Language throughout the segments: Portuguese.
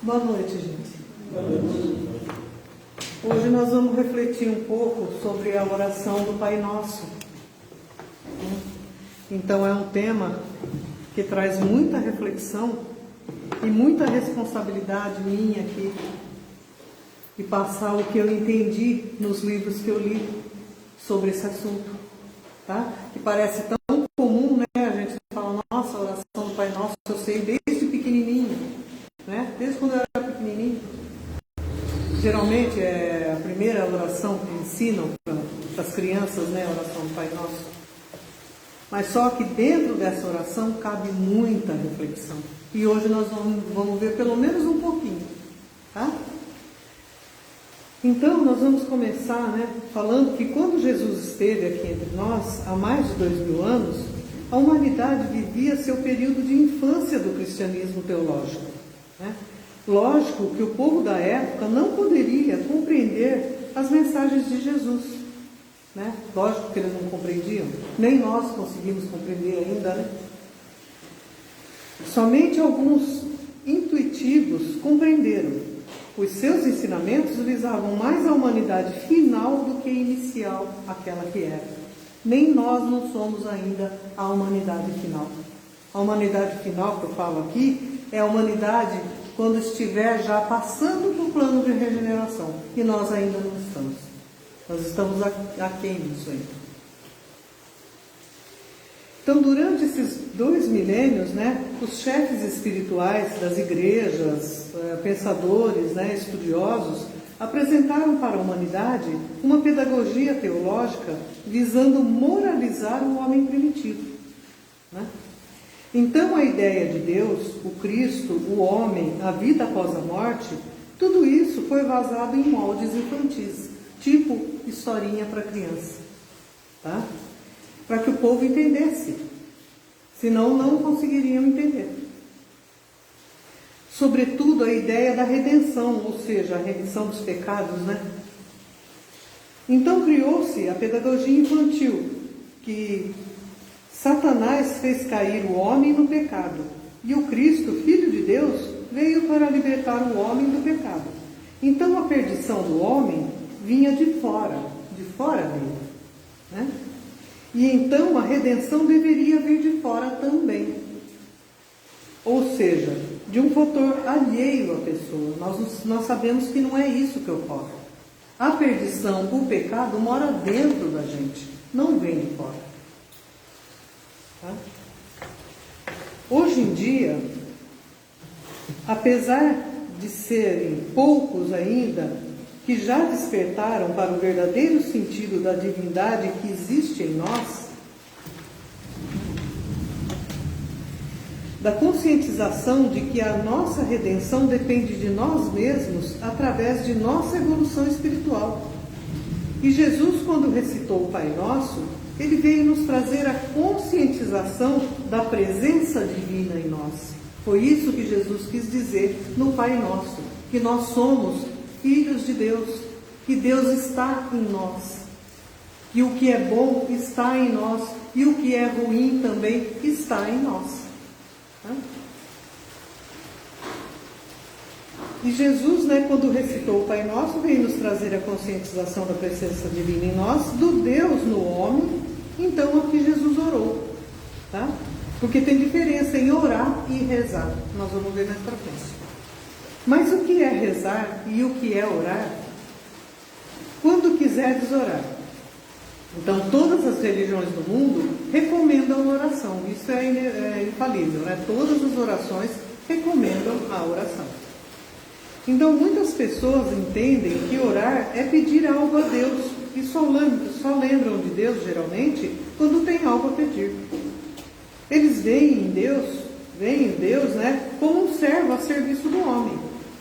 Boa noite, gente. Boa noite. Hoje nós vamos refletir um pouco sobre a oração do Pai Nosso. Então é um tema que traz muita reflexão e muita responsabilidade minha aqui e passar o que eu entendi nos livros que eu li sobre esse assunto, tá? Que parece tão comum, né? A gente fala, nossa, a oração do Pai Nosso eu sei desde pequenininho, né? Desde quando eu era pequenininho. Geralmente é a primeira oração que ensinam para as crianças, né? A oração do Pai Nosso. Mas só que dentro dessa oração cabe muita reflexão. E hoje nós vamos ver pelo menos um pouquinho, tá? Então nós vamos começar, né, falando que quando Jesus esteve aqui entre nós, há mais de 2000 anos, a humanidade vivia seu período de infância do cristianismo teológico, né? Lógico que o povo da época não poderia compreender as mensagens de Jesus, né? Lógico que eles não compreendiam, nem nós conseguimos compreender ainda, né? Somente alguns intuitivos compreenderam. Os seus ensinamentos visavam mais a humanidade final do que inicial, aquela que era. Nem nós não somos ainda a humanidade final. A humanidade final que eu falo aqui é a humanidade quando estiver já passando para o plano de regeneração. E nós ainda não estamos. Nós estamos aquém disso ainda. Então, durante esses 2 milênios, né, os chefes espirituais das igrejas, pensadores, né, estudiosos, apresentaram para a humanidade uma pedagogia teológica visando moralizar o homem primitivo, né? Então, a ideia de Deus, o Cristo, o homem, a vida após a morte, tudo isso foi vazado em moldes infantis, tipo historinha para criança, tá? Para que o povo entendesse, senão não conseguiriam entender. Sobretudo a ideia da redenção, ou seja, a remissão dos pecados, né? Então criou-se a pedagogia infantil, que Satanás fez cair o homem no pecado, e o Cristo, Filho de Deus, veio para libertar o homem do pecado. Então a perdição do homem vinha de fora dele, né? E então a redenção deveria vir de fora também. Ou seja, de um fator alheio à pessoa. Nós sabemos que não é isso que ocorre. A perdição, o pecado, mora dentro da gente, não vem de fora. Tá? Hoje em dia, apesar de serem poucos ainda, que já despertaram para o verdadeiro sentido da divindade que existe em nós, da conscientização de que a nossa redenção depende de nós mesmos através de nossa evolução espiritual. E Jesus, quando recitou o Pai Nosso, ele veio nos trazer a conscientização da presença divina em nós. Foi isso que Jesus quis dizer no Pai Nosso, que nós somos filhos de Deus, que Deus está em nós, que o que é bom está em nós e o que é ruim também está em nós. Tá? E Jesus, né, quando recitou o Pai Nosso, veio nos trazer a conscientização da presença divina em nós, do Deus no homem. Então aqui Jesus orou, tá? Porque tem diferença em orar e rezar. Nós vamos ver mais para frente. Mas o que é rezar e o que é orar? Quando quiserdes orar. Então, todas as religiões do mundo recomendam a oração. Isso é infalível, né? Todas as orações recomendam a oração. Então, muitas pessoas entendem que orar é pedir algo a Deus. E só lembram de Deus, geralmente, quando tem algo a pedir. Eles veem Deus, né, como um servo a serviço do homem.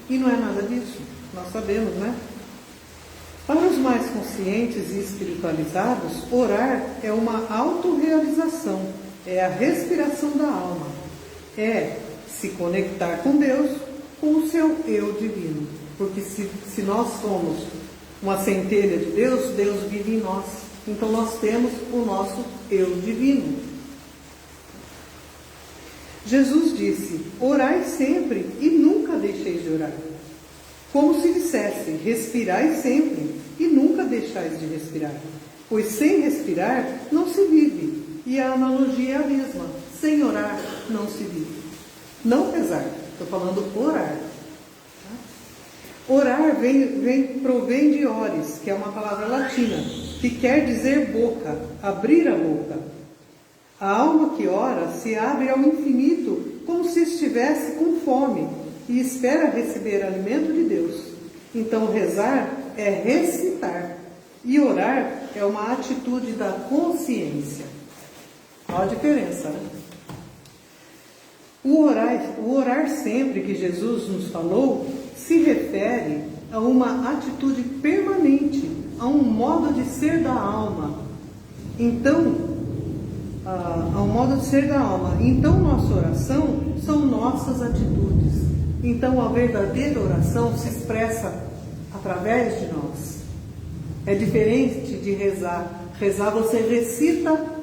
E não é nada disso, nós sabemos, né? Para os mais conscientes e espiritualizados, orar é uma autorrealização, é a respiração da alma, é se conectar com Deus, com o seu eu divino. Porque se nós somos uma centelha de Deus, Deus vive em nós. Então nós temos o nosso eu divino. Jesus disse: orai sempre e nunca deixeis de orar. Como se dissesse, respirai sempre, e nunca deixais de respirar. Pois sem respirar não se vive. E a analogia é a mesma. Sem orar não se vive. Não rezar, estou falando orar. Orar provém de ores, que é uma palavra latina, que quer dizer boca, abrir a boca. A alma que ora se abre ao infinito, como se estivesse com fome, e espera receber alimento de Deus. Então rezar é recitar, e orar é uma atitude da consciência. Olha a diferença, né? O orar sempre que Jesus nos falou se refere a uma atitude permanente, a um modo de ser da alma. Então, ao modo de ser da alma. Então, nossa oração são nossas atitudes. Então, a verdadeira oração se expressa através de nós. É diferente de rezar. Rezar, você recita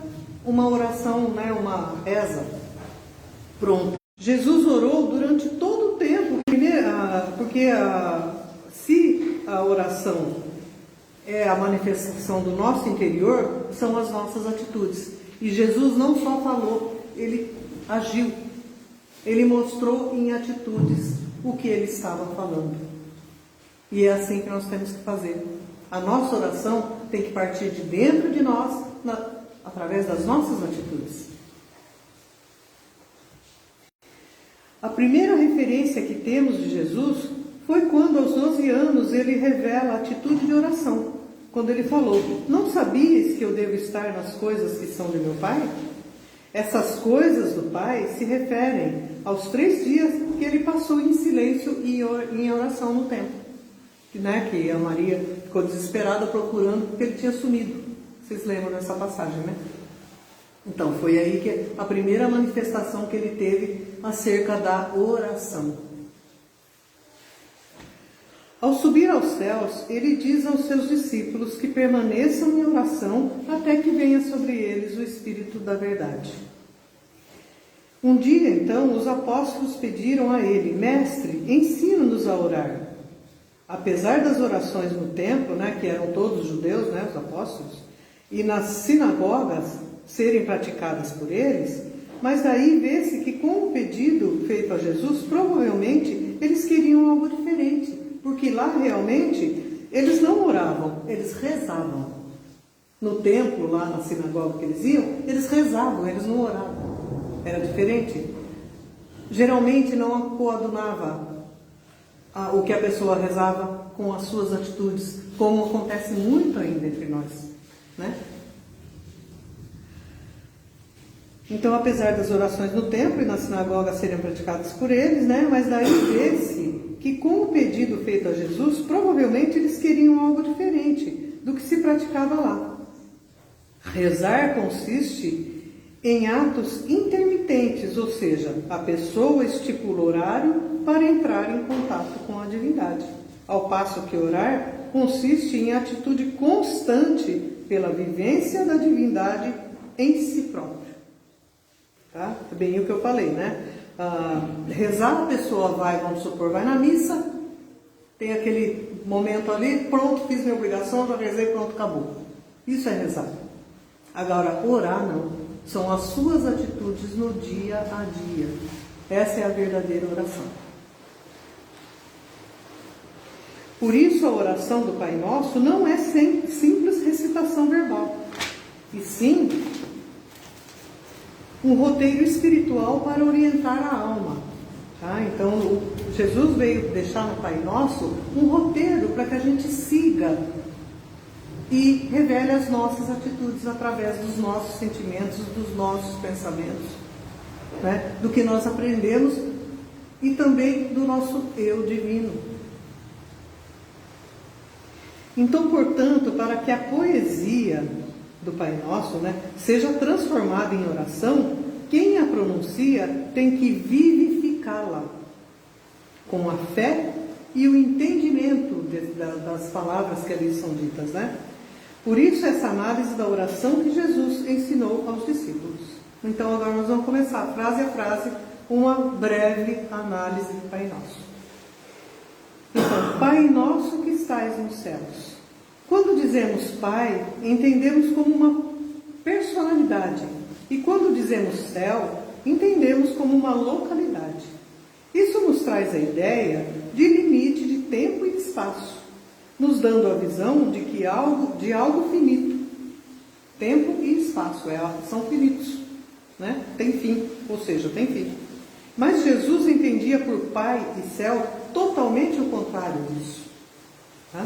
uma oração, né, uma reza. Pronto. Jesus orou durante todo o tempo, porque se a oração é a manifestação do nosso interior, são as nossas atitudes. E Jesus não só falou, ele agiu. Ele mostrou em atitudes o que ele estava falando. E é assim que nós temos que fazer. A nossa oração tem que partir de dentro de nós, através das nossas atitudes. A primeira referência que temos de Jesus foi quando, aos 12 anos, ele revela a atitude de oração. Quando ele falou, não sabias que eu devo estar nas coisas que são de meu Pai? Essas coisas do Pai se referem aos 3 dias que ele passou em silêncio e em oração no templo. Que a Maria ficou desesperada procurando porque ele tinha sumido. Vocês lembram dessa passagem, né? Então, foi aí que a primeira manifestação que ele teve acerca da oração. Ao subir aos céus, ele diz aos seus discípulos que permaneçam em oração até que venha sobre eles o Espírito da verdade. Um dia, então, os apóstolos pediram a ele, Mestre, ensina-nos a orar. Apesar das orações no templo, que eram todos judeus, os apóstolos, e nas sinagogas serem praticadas por eles, mas daí vê-se que com o pedido feito a Jesus, provavelmente eles queriam algo diferente, porque lá realmente eles não oravam, eles rezavam. No templo, lá na sinagoga que eles iam, eles rezavam, eles não oravam. Era diferente. Geralmente não coadunava o que a pessoa rezava com as suas atitudes, como acontece muito ainda entre nós, Então, apesar das orações no templo e na sinagoga serem praticadas por eles, mas daí vê-se que com o pedido feito a Jesus, provavelmente eles queriam algo diferente do que se praticava lá. Rezar consiste em atos intermitentes, ou seja, a pessoa estipula horário para entrar em contato com a divindade. Ao passo que orar consiste em atitude constante pela vivência da divindade em si próprio. Tá? É bem o que eu falei, rezar, a pessoa vamos supor, vai na missa, tem aquele momento ali, pronto, fiz minha obrigação, já rezei, pronto, acabou. Isso é rezar. Agora, orar não. São as suas atitudes no dia a dia. Essa é a verdadeira oração. Por isso, a oração do Pai Nosso não é simples recitação verbal, e sim um roteiro espiritual para orientar a alma. Então, Jesus veio deixar no Pai Nosso um roteiro para que a gente siga e revele as nossas atitudes através dos nossos sentimentos, dos nossos pensamentos, do que nós aprendemos e também do nosso eu divino. Então, portanto, para que a poesia do Pai Nosso seja transformada em oração, quem a pronuncia tem que vivificá-la com a fé e o entendimento das palavras que ali são ditas, Por isso, essa análise da oração que Jesus ensinou aos discípulos. Então, agora nós vamos começar, frase a frase, uma breve análise do Pai Nosso. Então, Pai nosso que estais nos céus. Quando dizemos Pai, entendemos como uma personalidade. E quando dizemos céu, entendemos como uma localidade. Isso nos traz a ideia de limite de tempo e espaço, nos dando a visão de que algo finito. Tempo e espaço são finitos, né? Tem fim, ou seja, tem fim. Mas Jesus entendia por Pai e céu totalmente o contrário disso, tá?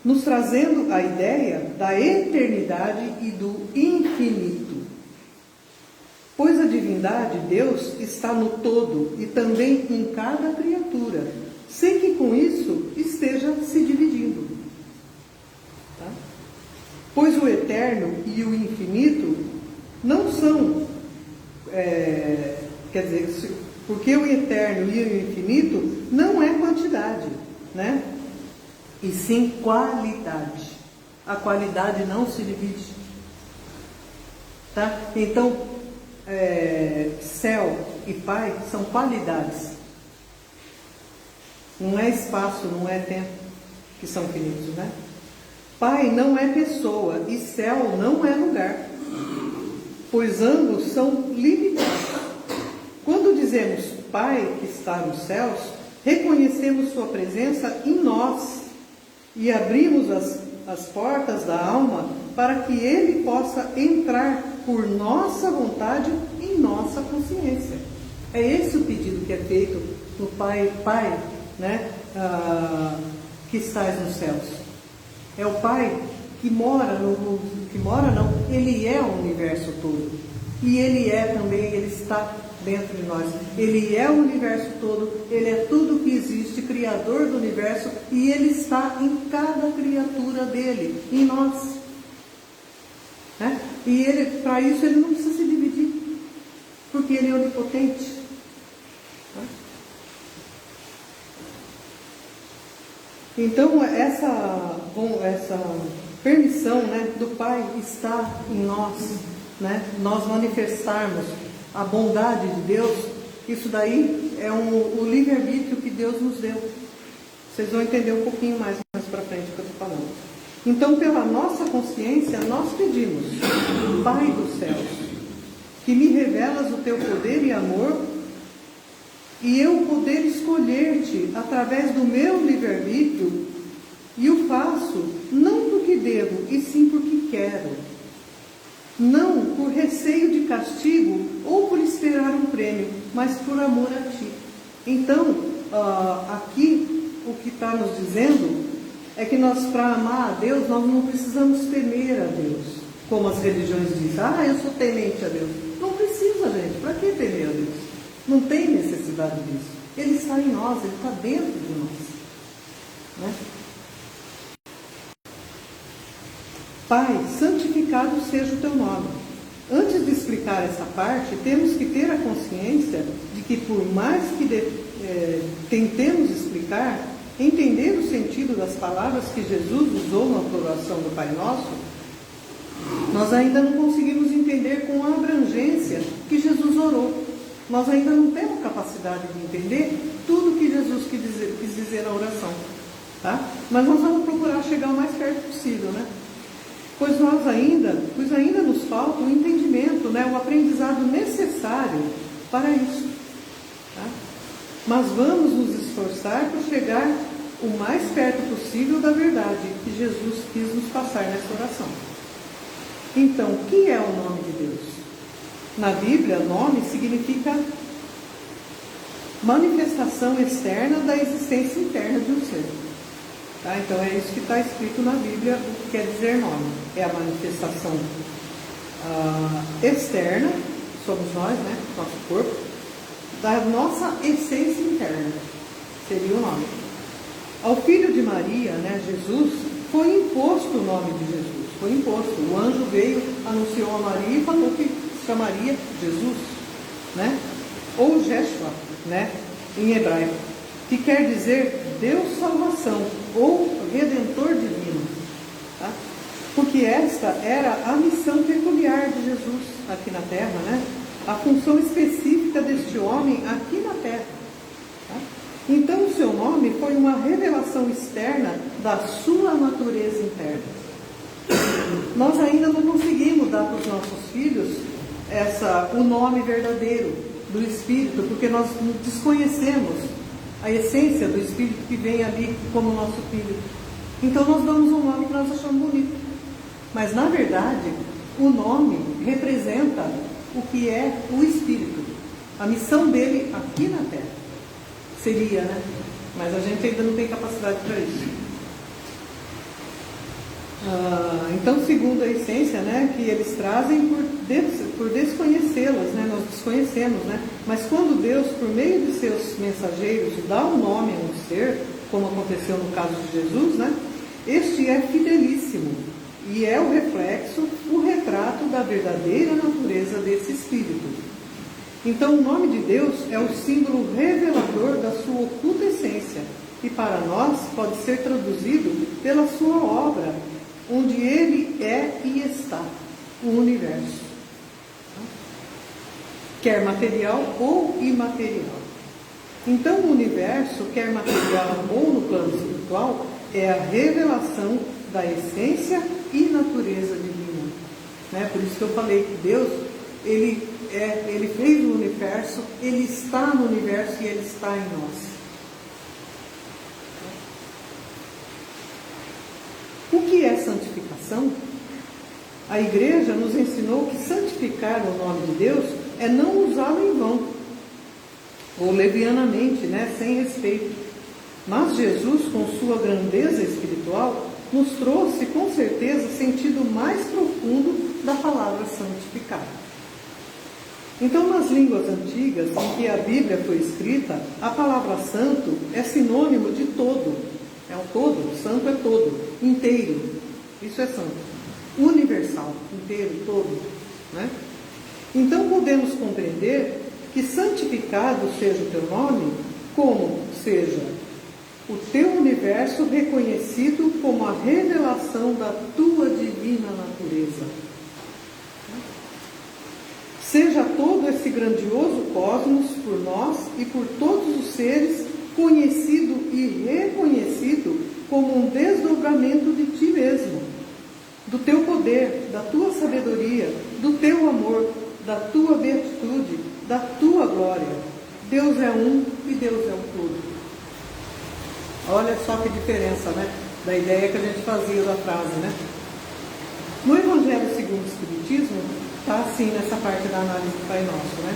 Nos trazendo a ideia da eternidade e do infinito. Pois a divindade, Deus, está no todo e também em cada criatura, sem que com isso esteja se dividindo. Tá? Pois o eterno e o infinito não são, quer dizer, porque o eterno e o infinito não é quantidade, né? E sim qualidade. A qualidade não se divide. Tá? Então, céu e Pai são qualidades. Não é espaço, não é tempo, que são finitos, né? Pai não é pessoa e céu não é lugar, pois ambos são limitados. Quando dizemos Pai que está nos céus, reconhecemos sua presença em nós e abrimos as portas da alma para que Ele possa entrar por nossa vontade em nossa consciência. É esse o pedido que é feito no Pai, né? Que estás nos céus. É o Pai que mora Ele é o universo todo. E Ele é também, Ele está dentro de nós. Ele é o universo todo, Ele é tudo que existe, Criador do universo, e Ele está em cada criatura dele, em nós. Né? E Ele, para isso, Ele não precisa se dividir, porque Ele é onipotente. Né? Então, essa permissão, né, do Pai estar em nós, né, nós manifestarmos a bondade de Deus, isso daí é o livre-arbítrio que Deus nos deu. Vocês vão entender um pouquinho mais para frente o que eu estou falando. Então, pela nossa consciência, nós pedimos, Pai dos céus, que me revelas o teu poder e amor, e eu poder escolher-te através do meu livre-arbítrio, e o faço não porque devo, e sim porque quero. Não por receio de castigo ou por esperar um prêmio, mas por amor a ti. Então, aqui o que está nos dizendo é que nós, para amar a Deus, nós não precisamos temer a Deus, como as religiões dizem. Eu sou temente a Deus. Não precisa, gente. Para que temer a Deus? Não tem necessidade disso. Ele está em nós, Ele está dentro de nós. Né? Pai, santificado seja o teu nome. Antes de explicar essa parte, temos que ter a consciência de que, por mais que tentemos explicar, entender o sentido das palavras que Jesus usou na oração do Pai Nosso, nós ainda não conseguimos entender com a abrangência que Jesus orou. Nós ainda não temos capacidade de entender tudo que Jesus quis dizer na oração. Tá? Mas nós vamos procurar chegar o mais perto possível, né? Pois ainda nos falta o entendimento, né, o aprendizado necessário para isso. Tá? Mas vamos nos esforçar para chegar o mais perto possível da verdade que Jesus quis nos passar nessa oração. Então, o que é o nome de Deus? Na Bíblia, nome significa manifestação externa da existência interna de um ser. Tá? Então é isso que está escrito na Bíblia, o que quer dizer nome. É a manifestação externa, somos nós, né? Nosso corpo, da nossa essência interna, seria o nome. Ao filho de Maria, né, Jesus, foi imposto o nome de Jesus, foi imposto. O anjo veio, anunciou a Maria e falou que chamaria Jesus, né? Ou Jeshua, né, em hebraico, que quer dizer Deus salvação, ou Redentor divino. Tá? Porque esta era a missão peculiar de Jesus aqui na Terra, né? A função específica deste homem aqui na Terra. Tá? Então o seu nome foi uma revelação externa da sua natureza interna. Nós ainda não conseguimos dar para os nossos filhos o nome verdadeiro do Espírito, porque nós desconhecemos a essência do Espírito que vem ali como nosso filho. Então nós damos um nome que nós achamos bonito. Mas na verdade, o nome representa o que é o Espírito. A missão dele aqui na Terra. Seria, né? Mas a gente ainda não tem capacidade para isso. Então, segundo a essência, né, que eles trazem por desconhecê-las, né, nós desconhecemos, né, mas quando Deus, por meio de seus mensageiros, dá um nome a um ser, como aconteceu no caso de Jesus, né, este é fidelíssimo e é o reflexo, o retrato da verdadeira natureza desse Espírito. Então, o nome de Deus é o símbolo revelador da sua oculta essência e para nós pode ser traduzido pela sua obra, onde ele é e está, o universo, quer material ou imaterial. Então o universo, quer material ou no plano espiritual, é a revelação da essência e natureza divina, né? Por isso que eu falei que Deus, ele fez o universo, ele está no universo e ele está em nós. O que é santificação? A igreja nos ensinou que santificar o nome de Deus é não usá-lo em vão, ou levianamente, né, sem respeito. Mas Jesus, com sua grandeza espiritual, nos trouxe com certeza o sentido mais profundo da palavra santificar. Então, nas línguas antigas em que a Bíblia foi escrita, a palavra santo é sinônimo de todo. É um todo, santo é todo, inteiro. Isso é santo. Universal, inteiro, todo, né? Então podemos compreender que santificado seja o teu nome, como seja o teu universo reconhecido como a revelação da tua divina natureza. Seja todo esse grandioso cosmos por nós e por todos os seres conhecido e reconhecido como um desdobramento de ti mesmo, do teu poder, da tua sabedoria, do teu amor, da tua beatitude, da tua glória. Deus é um e Deus é um todo. Olha só que diferença, né, da ideia que a gente fazia da frase, né? No Evangelho segundo o Espiritismo, está assim nessa parte da análise do Pai Nosso, né?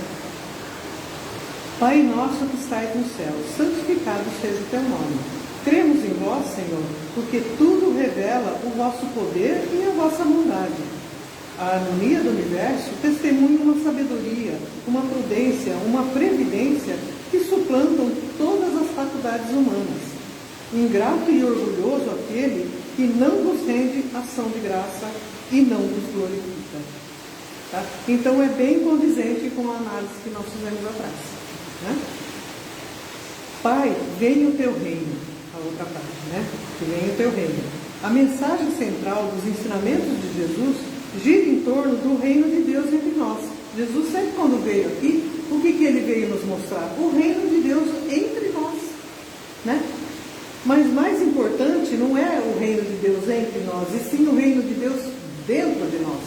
Pai nosso que estais no céu, santificado seja o teu nome. Cremos em vós, Senhor, porque tudo revela o vosso poder e a vossa bondade. A harmonia do universo testemunha uma sabedoria, uma prudência, uma previdência que suplantam todas as faculdades humanas. Ingrato e orgulhoso aquele que não vos rende ação de graça e não vos glorifica. Tá? Então é bem condizente com a análise que nós fizemos atrás. Né? Pai, venha o teu reino, a outra parte, né? Que venha o teu reino. A mensagem central dos ensinamentos de Jesus gira em torno do reino de Deus entre nós. Jesus sempre quando veio aqui, o que ele veio nos mostrar? O reino de Deus entre nós, né? Mas mais importante não é o reino de Deus entre nós, e sim o reino de Deus dentro de nós.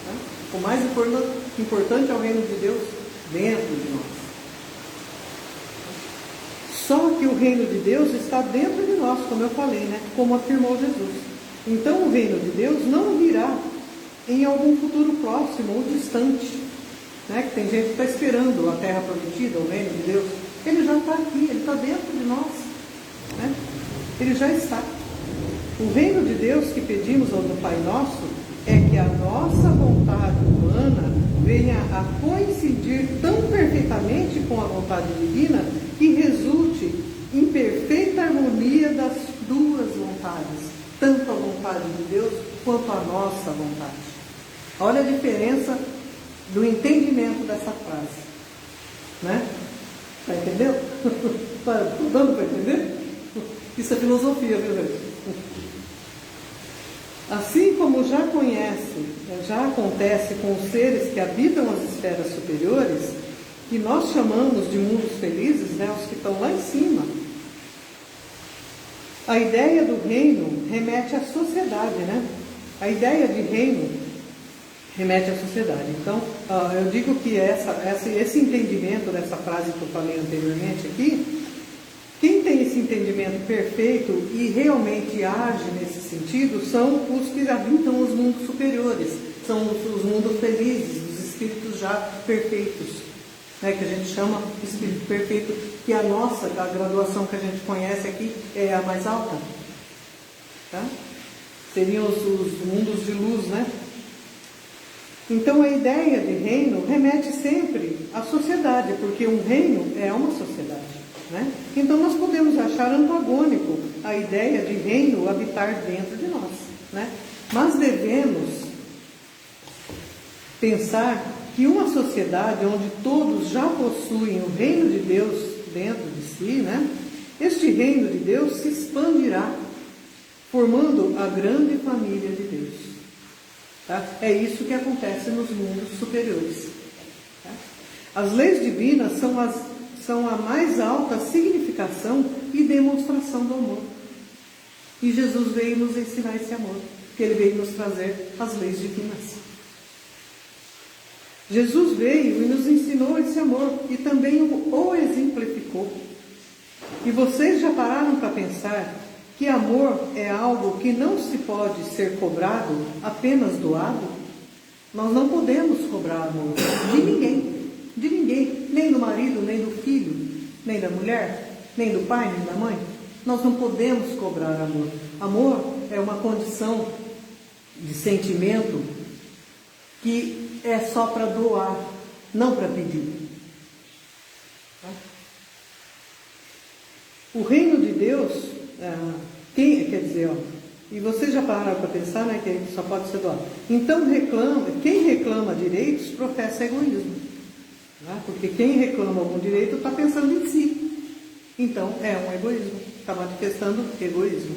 Né? O mais importante é o reino de Deus dentro de nós. Só que o reino de Deus está dentro de nós, como eu falei, né? Como afirmou Jesus. Então o reino de Deus não virá em algum futuro próximo ou distante, né? Que tem gente que está esperando a terra prometida, o reino de Deus. Ele já está aqui, ele está dentro de nós, né? Ele já está. O reino de Deus que pedimos ao do Pai Nosso é que a nossa vontade humana venha a coincidir tão perfeitamente com a vontade divina que resulte em perfeita harmonia das duas vontades, tanto a vontade de Deus quanto a nossa vontade. Olha a diferença do entendimento dessa frase, né? Está entendendo? Está dando para entender? Isso é filosofia, viu, gente? Assim como já acontece com os seres que habitam as esferas superiores, que nós chamamos de mundos felizes, né, os que estão lá em cima, a ideia do reino remete à sociedade, né? A ideia de reino remete à sociedade. Então, eu digo que esse entendimento dessa frase que eu falei anteriormente aqui, quem tem esse entendimento perfeito e realmente age nesse sentido são os que habitam os mundos superiores, são os mundos felizes, os espíritos já perfeitos, né, que a gente chama de espírito perfeito, que a graduação que a gente conhece aqui é a mais alta. Tá? Seriam os mundos de luz, né? Então a ideia de reino remete sempre à sociedade, porque um reino é uma sociedade. Né? Então nós podemos achar antagônico a ideia de reino habitar dentro de nós. Né? Mas devemos pensar que uma sociedade onde todos já possuem o reino de Deus dentro de si, né? Este reino de Deus se expandirá, formando a grande família de Deus. Tá? É isso que acontece nos mundos superiores. Tá? As leis divinas são a mais alta significação e demonstração do amor. E Jesus veio nos ensinar esse amor, porque Ele veio nos trazer as leis divinas. Jesus veio e nos ensinou esse amor e também o exemplificou. E vocês já pararam para pensar que amor é algo que não se pode ser cobrado, apenas doado? Nós não podemos cobrar amor de ninguém, nem do marido, nem do filho, nem da mulher, nem do pai, nem da mãe. Nós não podemos cobrar amor. Amor é uma condição de sentimento que é só para doar, não para pedir. O reino de Deus, e vocês já pararam para pensar, né, que só pode ser doado. Então quem reclama direitos professa egoísmo. Né? Porque quem reclama algum direito está pensando em si. Então é um egoísmo, está manifestando egoísmo.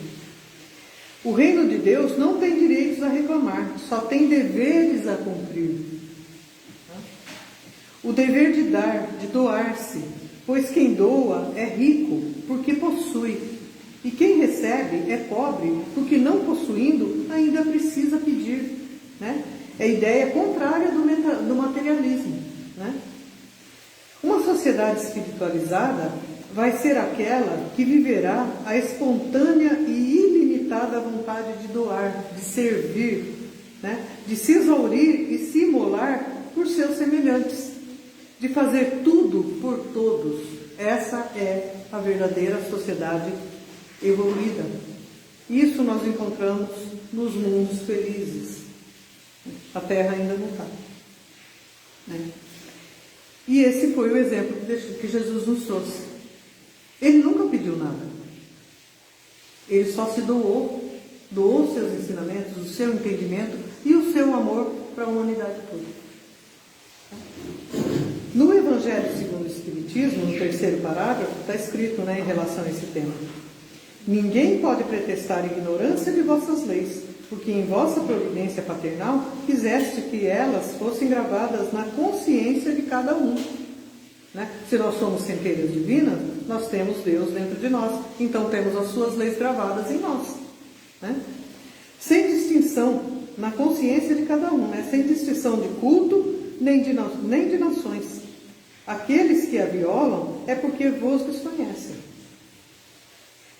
O reino de Deus não tem direitos a reclamar, só tem deveres a cumprir. O dever de dar, de doar-se, pois quem doa é rico, porque possui. E quem recebe é pobre, porque não possuindo, ainda precisa pedir. Né? É a ideia contrária do materialismo. Né? Uma sociedade espiritualizada vai ser aquela que viverá a espontânea e ilimitada vontade de doar, de servir, né? De se exaurir e se imolar por seus semelhantes, de fazer tudo por todos. Essa é a verdadeira sociedade evoluída. Isso nós encontramos nos mundos felizes. A Terra ainda não está. Né? E esse foi o exemplo que Jesus nos trouxe. Ele nunca pediu nada. Ele só se doou os seus ensinamentos, o seu entendimento e o seu amor para a humanidade toda. No Evangelho segundo o Espiritismo, no 3º parágrafo, está escrito, né, em relação a esse tema: ninguém pode pretextar ignorância de vossas leis, porque em vossa providência paternal quiseste que elas fossem gravadas na consciência de cada um. Né? Se nós somos centelhas divinas, nós temos Deus dentro de nós, então temos as suas leis gravadas em nós. Né? Sem distinção, na consciência de cada um, né? Sem distinção de culto, nem de nações. Aqueles que a violam é porque vos desconhecem.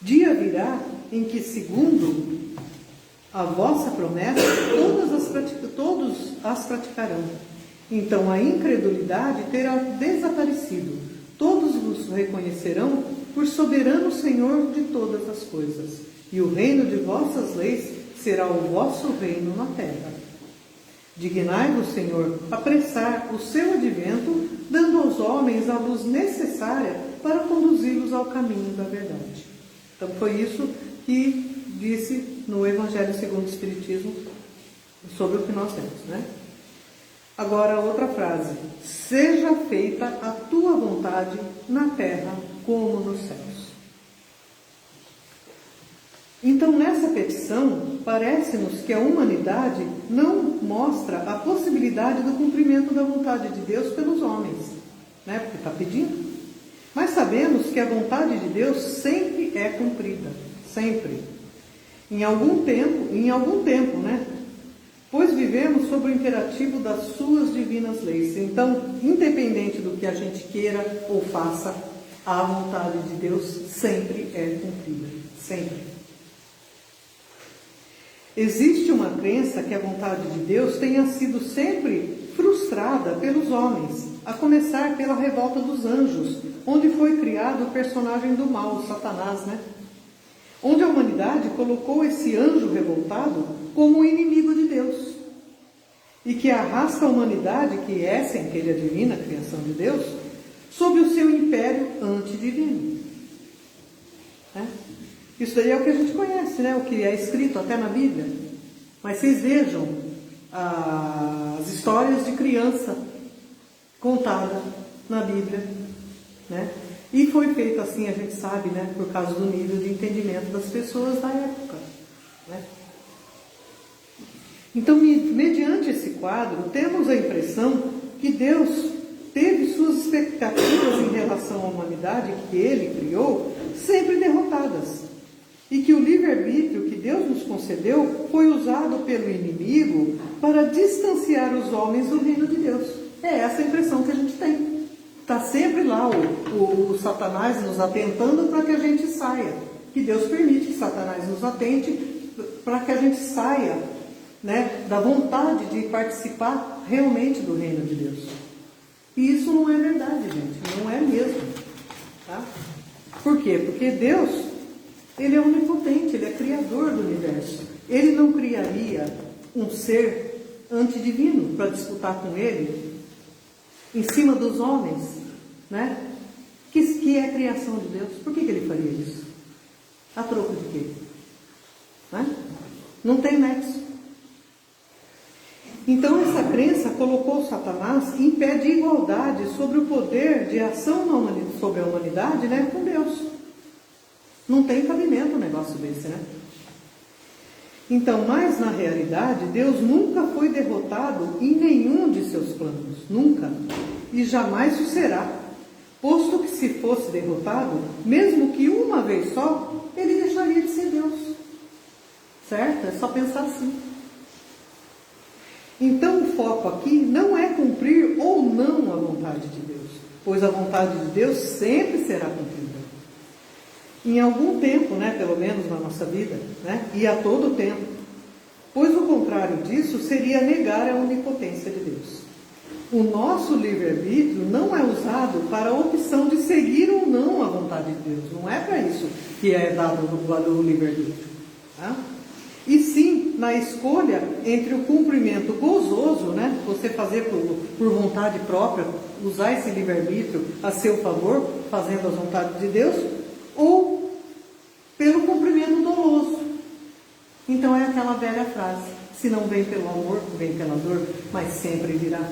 Dia virá em que, segundo a vossa promessa, todos as praticarão. Então a incredulidade terá desaparecido. Todos vos reconhecerão por soberano Senhor de todas as coisas. E o reino de vossas leis será o vosso reino na terra. Dignai-vos, Senhor, apressar o seu advento, dando aos homens a luz necessária para conduzi-los ao caminho da verdade. Então foi isso que disse no Evangelho segundo o Espiritismo sobre o que nós temos, né? Agora outra frase: seja feita a tua vontade na terra como nos céus. Então, nessa petição, parece-nos que a humanidade não mostra a possibilidade do cumprimento da vontade de Deus pelos homens. né? Porque está pedindo. Mas sabemos que a vontade de Deus sempre é cumprida, sempre. Em algum tempo, né? Pois vivemos sob o imperativo das suas divinas leis. Então, independente do que a gente queira ou faça, a vontade de Deus sempre é cumprida, sempre. Existe uma crença que a vontade de Deus tenha sido sempre frustrada pelos homens, a começar pela revolta dos anjos, onde foi criado o personagem do mal, o Satanás, né? Onde a humanidade colocou esse anjo revoltado como o inimigo de Deus, e que arrasta a humanidade, que é, sem querer, a divina criação de Deus, sob o seu império antidivino. Isso daí é o que a gente conhece, né? O que é escrito até na Bíblia. Mas vocês vejam as histórias de criança contadas na Bíblia, né? E foi feito assim, a gente sabe, né? Por causa do nível de entendimento das pessoas da época, né? Então, mediante esse quadro, temos a impressão que Deus teve suas expectativas em relação à humanidade que Ele criou sempre derrotadas. E que o livre-arbítrio que Deus nos concedeu foi usado pelo inimigo para distanciar os homens do reino de Deus. É essa a impressão que a gente tem. Está sempre lá o Satanás nos atentando para que a gente saia. Que Deus permite que Satanás nos atente para que a gente saia, né, da vontade de participar realmente do reino de Deus. E isso não é verdade, gente. Não é mesmo. Tá? Por quê? Porque Deus, Ele é onipotente, Ele é criador do universo. Ele não criaria um ser antidivino para disputar com Ele em cima dos homens, né? Que é a criação de Deus. Por que Ele faria isso? A troco de quê? Né? Não tem nexo. Então essa crença colocou Satanás em pé de igualdade sobre o poder de ação sobre a humanidade, né, com Deus. Não tem cabimento um negócio desse, né? Então, mas na realidade, Deus nunca foi derrotado em nenhum de seus planos. Nunca. E jamais o será. Posto que se fosse derrotado, mesmo que uma vez só, ele deixaria de ser Deus. Certo? É só pensar assim. Então o foco aqui não é cumprir ou não a vontade de Deus, pois a vontade de Deus sempre será cumprida. Em algum tempo, né, pelo menos na nossa vida, né, e a todo tempo. Pois o contrário disso seria negar a onipotência de Deus. O nosso livre-arbítrio não é usado para a opção de seguir ou não a vontade de Deus. Não é para isso que é dado o livre-arbítrio. Tá? E sim, na escolha entre o cumprimento gozoso, né, você fazer por vontade própria, usar esse livre-arbítrio a seu favor, fazendo as vontades de Deus, ou pelo cumprimento doloso. Então é aquela velha frase: se não vem pelo amor, vem pela dor, mas sempre virá.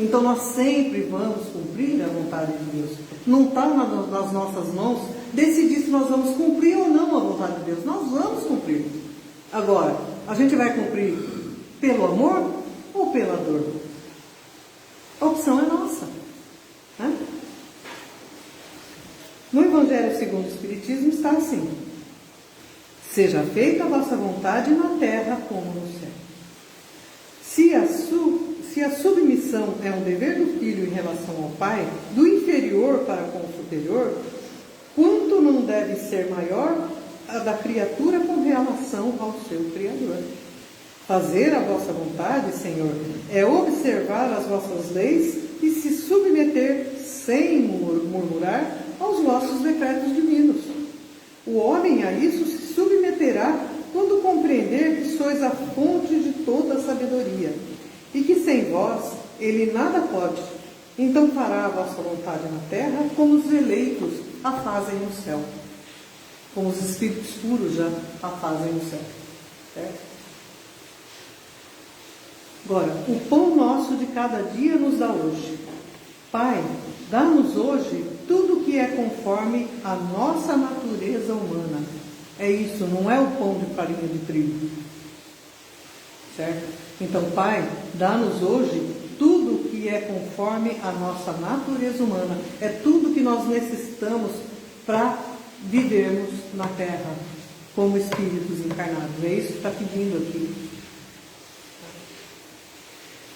Então nós sempre vamos cumprir a vontade de Deus. Não está nas nossas mãos decidir se nós vamos cumprir ou não a vontade de Deus. Nós vamos cumprir. Agora, a gente vai cumprir pelo amor ou pela dor? A opção é nossa. Né? No Evangelho segundo o Espiritismo está assim: seja feita a vossa vontade na terra como no céu. Se a submissão é um dever do filho em relação ao pai, do inferior para com o superior, quanto não deve ser maior a da criatura com relação ao seu Criador? Fazer a vossa vontade, Senhor, é observar as vossas leis e se submeter sem murmurar aos vossos decretos divinos. O homem a isso se submeterá quando compreender que sois a fonte de toda a sabedoria e que sem vós ele nada pode. Então fará a vossa vontade na terra como os eleitos a fazem no céu, como os espíritos puros já a fazem no céu. Certo? Agora, o pão nosso de cada dia nos dá hoje. Pai, dá-nos hoje tudo o que é conforme a nossa natureza humana. É isso, não é o pão de farinha de trigo. Certo? Então, Pai, dá-nos hoje tudo o que que é conforme a nossa natureza humana. É tudo que nós necessitamos para vivermos na Terra como espíritos encarnados. É isso que está pedindo aqui.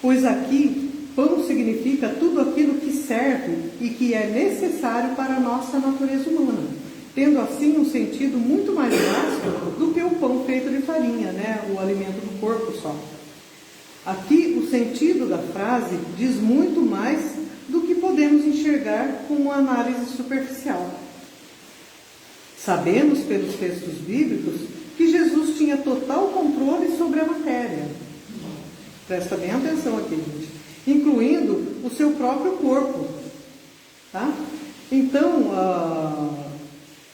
Pois aqui, pão significa tudo aquilo que serve e que é necessário para a nossa natureza humana, tendo assim um sentido muito mais vasto do que o pão feito de farinha, né? O alimento do corpo só. Aqui, o sentido da frase diz muito mais do que podemos enxergar com uma análise superficial. Sabemos pelos textos bíblicos que Jesus tinha total controle sobre a matéria. Presta bem atenção aqui, gente. Incluindo o seu próprio corpo. Tá? Então,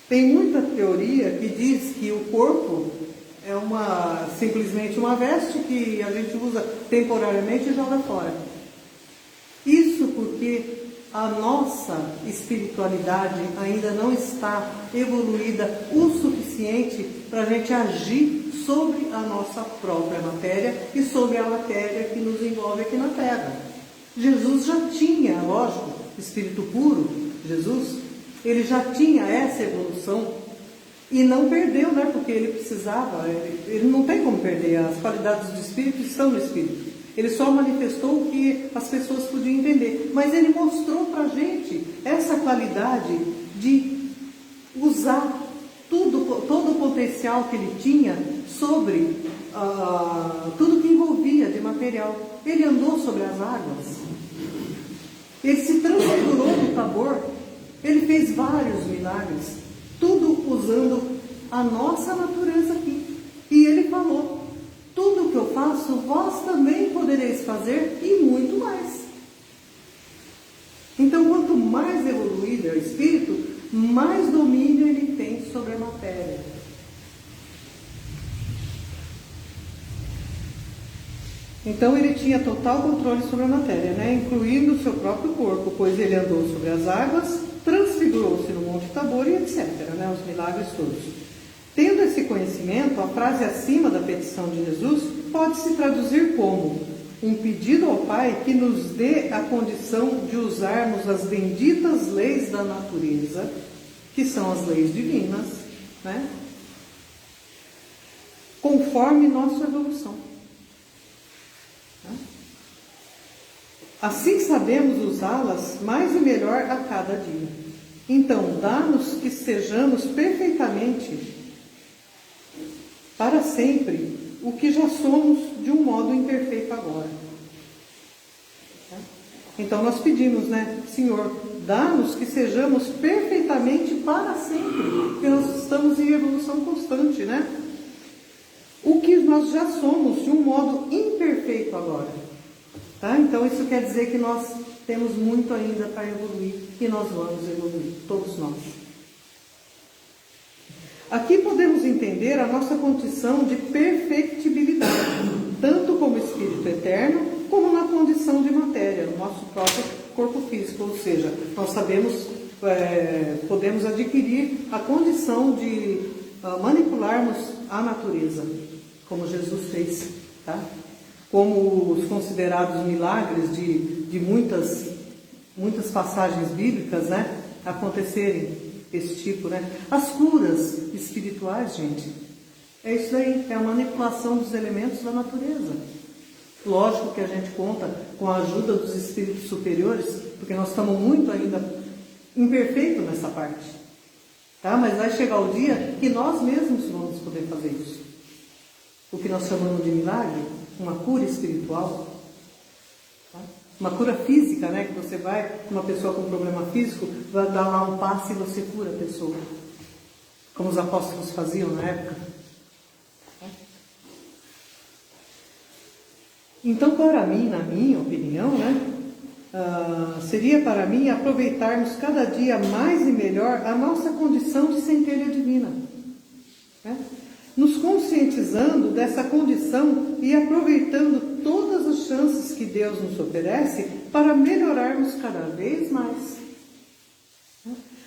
tem muita teoria que diz que o corpo é simplesmente uma veste que a gente usa temporariamente e joga fora. Isso porque a nossa espiritualidade ainda não está evoluída o suficiente para a gente agir sobre a nossa própria matéria e sobre a matéria que nos envolve aqui na Terra. Jesus já tinha, lógico, espírito puro, Jesus, ele já tinha essa evolução e não perdeu, né? Porque ele precisava, ele não tem como perder, as qualidades do espírito estão no espírito. Ele só manifestou o que as pessoas podiam entender. Mas ele mostrou para a gente essa qualidade de usar todo o potencial que ele tinha sobre tudo que envolvia de material. Ele andou sobre as águas. Ele se transfigurou no Tabor. Ele fez vários milagres. Tudo usando a nossa natureza aqui. E ele falou: tudo o que eu faço, vós também podereis fazer e muito mais. Então, quanto mais evoluído é o espírito, mais domínio ele tem sobre a matéria. Então, ele tinha total controle sobre a matéria, né? Incluindo o seu próprio corpo, pois ele andou sobre as águas, transfigurou-se no Monte Tabor e etc., né? Os milagres todos. Tendo esse conhecimento, a frase acima da petição de Jesus pode se traduzir como um pedido ao Pai que nos dê a condição de usarmos as benditas leis da natureza, que são as leis divinas, né? Conforme nossa evolução. Assim sabemos usá-las mais e melhor a cada dia. Então, dá-nos que sejamos perfeitamente para sempre o que já somos de um modo imperfeito agora. Então nós pedimos, né? Senhor, dá-nos que sejamos perfeitamente para sempre, porque nós estamos em evolução constante, né? O que nós já somos de um modo imperfeito agora. Tá? Então isso quer dizer que nós temos muito ainda para evoluir e nós vamos evoluir, todos nós. Aqui podemos entender a nossa condição de perfectibilidade, tanto como espírito eterno, como na condição de matéria, no nosso próprio corpo físico. Ou seja, nós sabemos, podemos adquirir a condição de manipularmos a natureza, como Jesus fez, tá? Como os considerados milagres de muitas passagens bíblicas, né, acontecerem. Esse tipo, né? As curas espirituais, gente, é isso aí, é a manipulação dos elementos da natureza. Lógico que a gente conta com a ajuda dos espíritos superiores, porque nós estamos muito ainda imperfeitos nessa parte, tá? Mas vai chegar o dia que nós mesmos vamos poder fazer isso. O que nós chamamos de milagre, uma cura espiritual. Uma cura física, né? Que você vai, uma pessoa com problema físico, vai dar lá um passe e você cura a pessoa. Como os apóstolos faziam na época. Então, para mim, na minha opinião, né? Seria para mim aproveitarmos cada dia mais e melhor a nossa condição de centelha divina. Né? Nos conscientizando dessa condição e aproveitando todas as chances que Deus nos oferece para melhorarmos cada vez mais.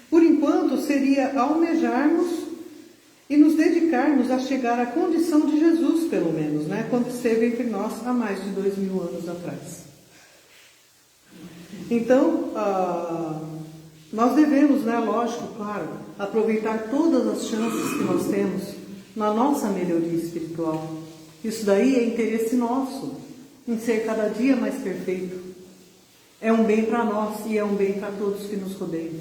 Por enquanto, seria almejarmos e nos dedicarmos a chegar à condição de Jesus, pelo menos, né? Quando esteve entre nós há mais de 2000 anos atrás. Então, nós devemos, né, lógico, claro, aproveitar todas as chances que nós temos na nossa melhoria espiritual. Isso daí é interesse nosso, em ser cada dia mais perfeito. É um bem para nós e é um bem para todos que nos rodeiam.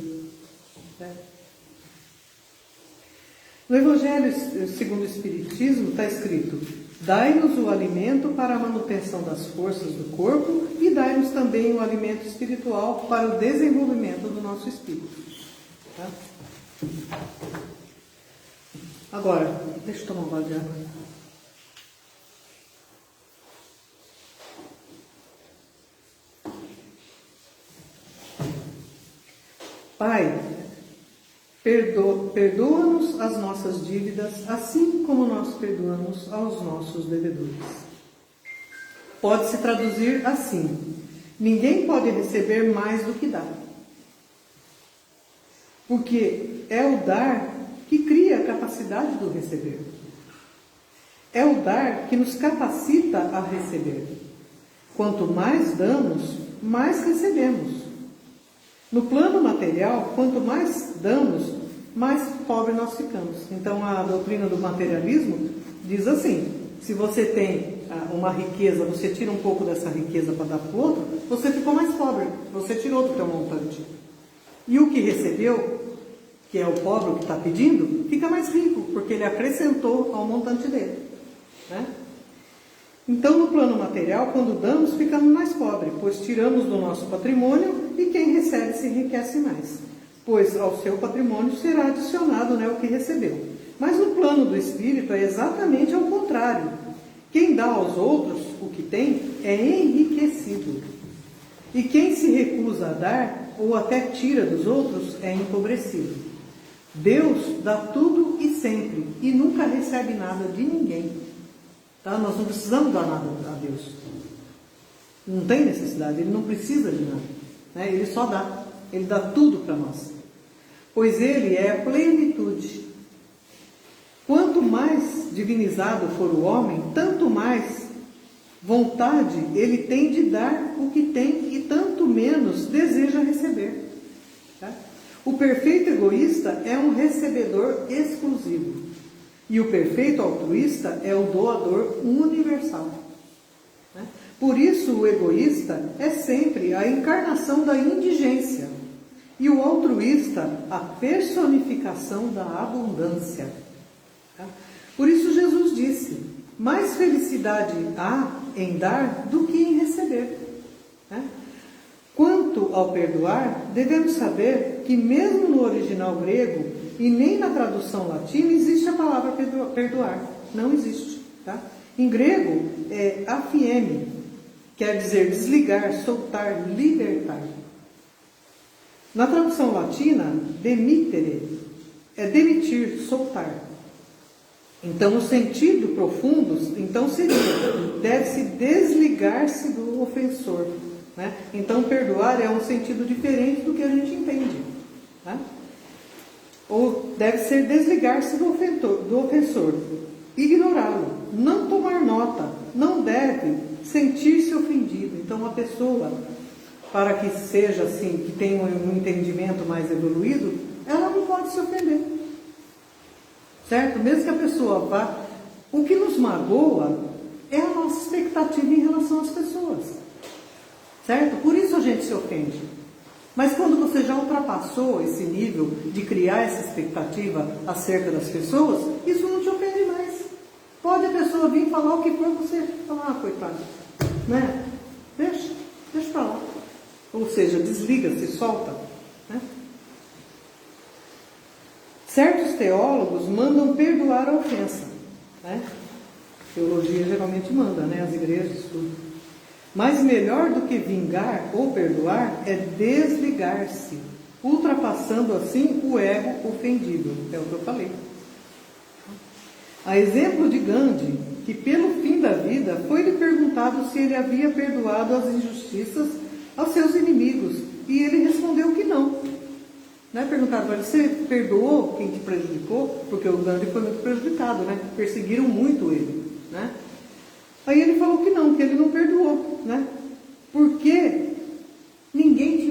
No Evangelho segundo o Espiritismo está escrito: dai-nos o alimento para a manutenção das forças do corpo e dai-nos também o alimento espiritual para o desenvolvimento do nosso espírito. Tá? Agora, deixa eu tomar um gole de água. Pai, perdoa-nos as nossas dívidas, assim como nós perdoamos aos nossos devedores. Pode-se traduzir assim: ninguém pode receber mais do que dá. Porque é o dar que cria a capacidade do receber. É o dar que nos capacita a receber. Quanto mais damos, mais recebemos. No plano material, quanto mais damos, mais pobre nós ficamos. Então, a doutrina do materialismo diz assim: se você tem uma riqueza, você tira um pouco dessa riqueza para dar para o outro, você ficou mais pobre, você tirou do teu montante. E o que recebeu, que é o pobre que está pedindo, fica mais rico, porque ele acrescentou ao montante dele. Né? Então, no plano material, quando damos, ficamos mais pobres, pois tiramos do nosso patrimônio e quem recebe se enriquece mais, pois ao seu patrimônio será adicionado, né, o que recebeu. Mas no plano do espírito é exatamente ao contrário. Quem dá aos outros o que tem é enriquecido. E quem se recusa a dar ou até tira dos outros é empobrecido. Deus dá tudo e sempre e nunca recebe nada de ninguém. Tá? Nós não precisamos dar nada a Deus. Não tem necessidade, Ele não precisa de nada. Né? Ele só dá. Ele dá tudo para nós. Pois Ele é a plenitude. Quanto mais divinizado for o homem, tanto mais vontade ele tem de dar o que tem e tanto menos deseja receber. Tá? O perfeito egoísta é um recebedor exclusivo. E o perfeito altruísta é o doador universal. Né? Por isso, o egoísta é sempre a encarnação da indigência. E o altruísta, a personificação da abundância. Tá? Por isso, Jesus disse: mais felicidade há em dar do que em receber. Né? Quanto ao perdoar, devemos saber que mesmo no original grego e nem na tradução latina existe a palavra perdoar. Não existe. Tá? Em grego é afieme, quer dizer desligar, soltar, libertar. Na tradução latina, demittere, é demitir, soltar. Então, o sentido profundo, então seria, deve-se desligar-se do ofensor. Né? Então, perdoar é um sentido diferente do que a gente entende. Tá? Ou deve ser desligar-se do ofensor, ignorá-lo, não tomar nota, não deve sentir-se ofendido. Então, uma pessoa, para que seja assim, que tenha um entendimento mais evoluído, ela não pode se ofender. Certo? Mesmo que a pessoa vá... O que nos magoa é a nossa expectativa em relação às pessoas. Certo? Por isso a gente se ofende. Mas quando você já ultrapassou esse nível de criar essa expectativa acerca das pessoas, isso não te ofende mais. Pode a pessoa vir falar o que for, você falar: coitado, né? Deixa pra lá. Ou seja, desliga-se, solta. Né? Certos teólogos mandam perdoar a ofensa. Né? Teologia geralmente manda, né? As igrejas, tudo. Mas melhor do que vingar ou perdoar é desligar-se, ultrapassando assim o ego ofendido. É o que eu falei. A exemplo de Gandhi, que pelo fim da vida foi-lhe perguntado se ele havia perdoado as injustiças aos seus inimigos, e ele respondeu que não. Né? Perguntaram para ele: você perdoou quem te prejudicou? Porque o Gandhi foi muito prejudicado, né? Perseguiram muito ele. Né? Aí ele falou que ele não perdoou, né? Porque ninguém tinha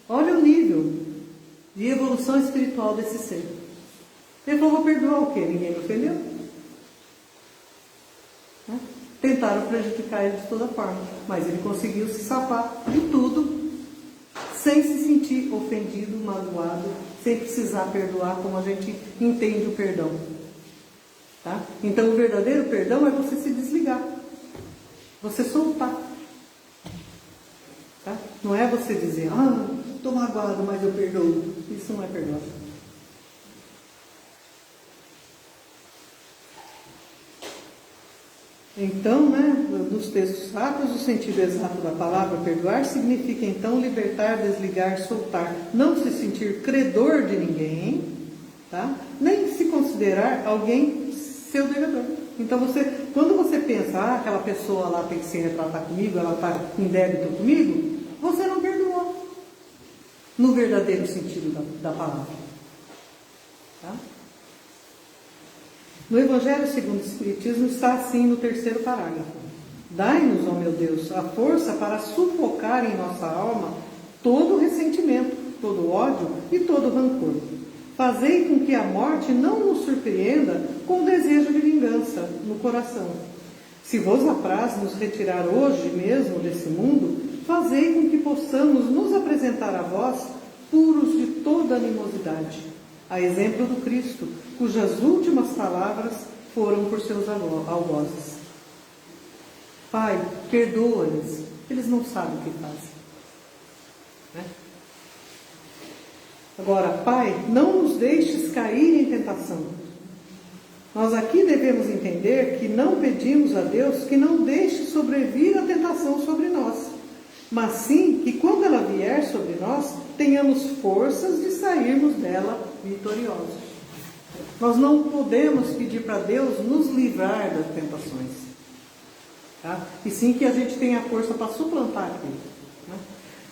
Olha o nível de evolução espiritual desse ser. Ele falou, vou perdoar o quê? Ninguém me ofendeu. Né? Tentaram prejudicar ele de toda forma, mas ele conseguiu se safar de tudo, sem se sentir ofendido, magoado, sem precisar perdoar, como a gente entende o perdão. Tá? Então o verdadeiro perdão é você se desligar, você soltar. Tá? Não é você dizer, estou magoado, mas eu perdoo. Isso não é perdoar. Então, nos textos sacros, o sentido exato da palavra perdoar significa então libertar, desligar, soltar, não se sentir credor de ninguém, tá? Nem se considerar alguém seu devedor. Então, quando você pensa, aquela pessoa lá tem que se retratar comigo, ela está em débito comigo, você não perdoou, no verdadeiro sentido da palavra. Tá? No Evangelho segundo o Espiritismo está assim no 3º parágrafo. Dai-nos, ó meu Deus, a força para sufocar em nossa alma todo ressentimento, todo ódio e todo rancor. Fazei com que a morte não nos surpreenda com desejo de vingança no coração. Se vos apraz nos retirar hoje mesmo desse mundo, fazei com que possamos nos apresentar a vós puros de toda animosidade, a exemplo do Cristo, cujas últimas palavras foram por seus algozes. Pai, perdoa-lhes, eles não sabem o que fazem. Né? Agora, Pai, não nos deixes cair em tentação. Nós aqui devemos entender que não pedimos a Deus que não deixe sobrevir a tentação sobre nós, mas sim que quando ela vier sobre nós, tenhamos forças de sairmos dela vitoriosos. Nós não podemos pedir para Deus nos livrar das tentações, tá? E sim que a gente tenha força para suplantar aquilo, né?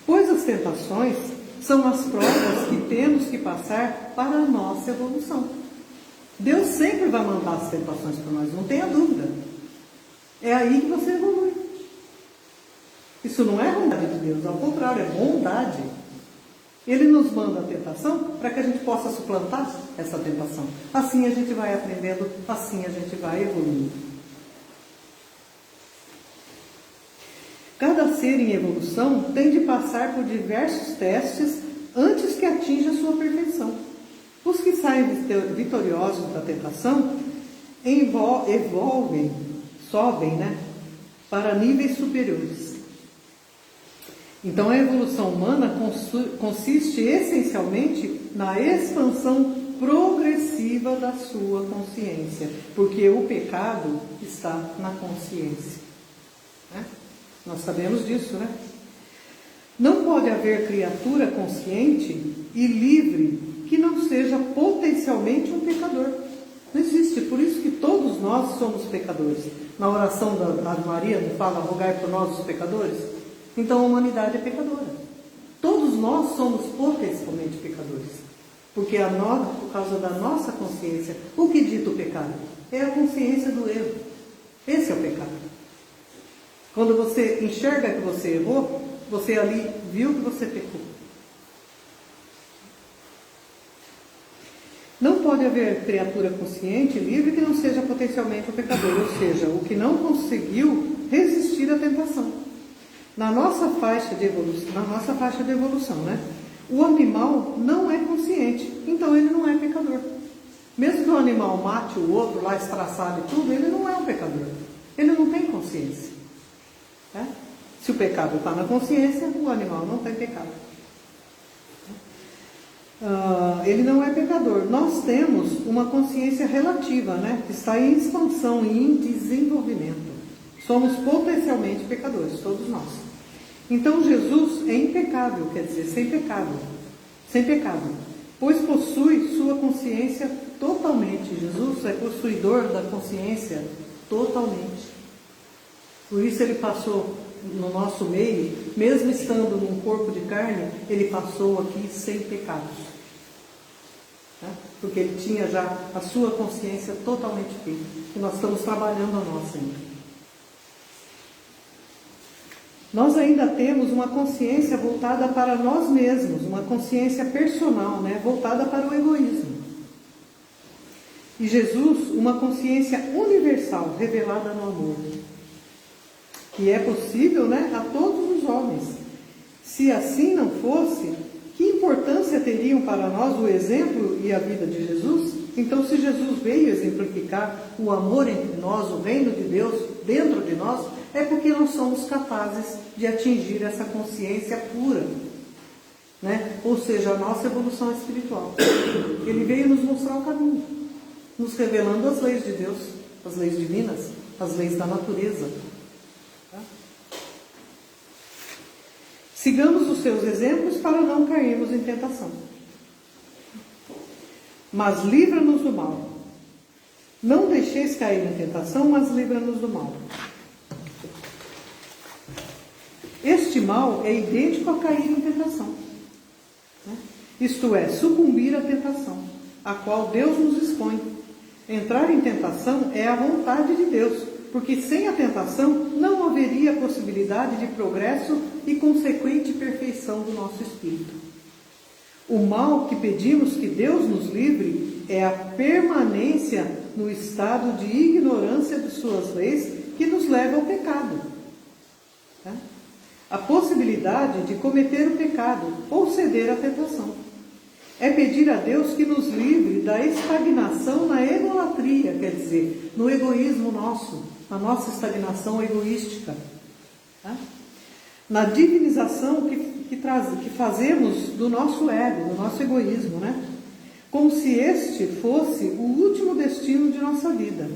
Pois as tentações são as provas que temos que passar para a nossa evolução. Deus sempre vai mandar as tentações para nós, não tenha dúvida. É aí que você evolui. Isso não é bondade de Deus, ao contrário, é bondade. Ele nos manda a tentação para que a gente possa suplantar essa tentação. Assim a gente vai aprendendo, assim a gente vai evoluindo. Cada ser em evolução tem de passar por diversos testes antes que atinja a sua perfeição. Os que saem vitoriosos da tentação evolvem, sobem, para níveis superiores. Então a evolução humana consiste essencialmente na expansão progressiva da sua consciência, porque o pecado está na consciência. Nós sabemos disso, né? Não pode haver criatura consciente e livre que não seja potencialmente um pecador. Não existe, por isso que todos nós somos pecadores. Na oração da Ave Maria, não fala, rogai por nós os pecadores? Então a humanidade é pecadora. Todos nós somos potencialmente pecadores. Porque por causa da nossa consciência, o que dita o pecado? É a consciência do erro. Esse é o pecado. Quando você enxerga que você errou, você ali viu que você pecou. Não pode haver criatura consciente e livre que não seja potencialmente um pecador, ou seja, o que não conseguiu resistir à tentação. Na nossa faixa de evolução, o animal não é consciente, então ele não é pecador. Mesmo que o animal mate o outro lá, estraçalhe tudo, ele não é um pecador. Ele não tem consciência. Se o pecado está na consciência, o animal não tem pecado. Ele não é pecador. Nós temos uma consciência relativa, que está em expansão e em desenvolvimento. Somos potencialmente pecadores, todos nós. Então Jesus é impecável, quer dizer, sem pecado, pois possui sua consciência totalmente. Jesus é possuidor da consciência totalmente. Por isso ele passou no nosso meio, mesmo estando num corpo de carne, ele passou aqui sem pecados. Porque ele tinha já a sua consciência totalmente feita. E nós estamos trabalhando a nossa ainda. nós ainda temos uma consciência voltada para nós mesmos, uma consciência personal, né? Voltada para o egoísmo. E Jesus, uma consciência universal, revelada no amor, que é possível, né, a todos os homens. Se assim não fosse, que importância teriam para nós o exemplo e a vida de Jesus? Então, se Jesus veio exemplificar o amor entre nós, o reino de Deus dentro de nós, é porque nós somos capazes de atingir essa consciência pura, né? Ou seja, a nossa evolução espiritual. Ele veio nos mostrar o caminho, nos revelando as leis de Deus, as leis divinas, as leis da natureza. Tá? Sigamos os seus exemplos para não cairmos em tentação. Mas livra-nos do mal. Não deixeis cair em tentação, mas livra-nos do mal. Este mal é idêntico a cair em tentação, né? Isto é, sucumbir à tentação, a qual Deus nos expõe. Entrar em tentação é a vontade de Deus, porque sem a tentação não haveria possibilidade de progresso e consequente perfeição do nosso espírito. O mal que pedimos que Deus nos livre é a permanência no estado de ignorância de suas leis que nos leva ao pecado. Tá? A possibilidade de cometer o pecado ou ceder à tentação. É pedir a Deus que nos livre da estagnação na egolatria, quer dizer, no egoísmo nosso, na nossa estagnação egoística. Tá? Na divinização que fazemos do nosso ego, do nosso egoísmo, né? Como se este fosse o último destino de nossa vida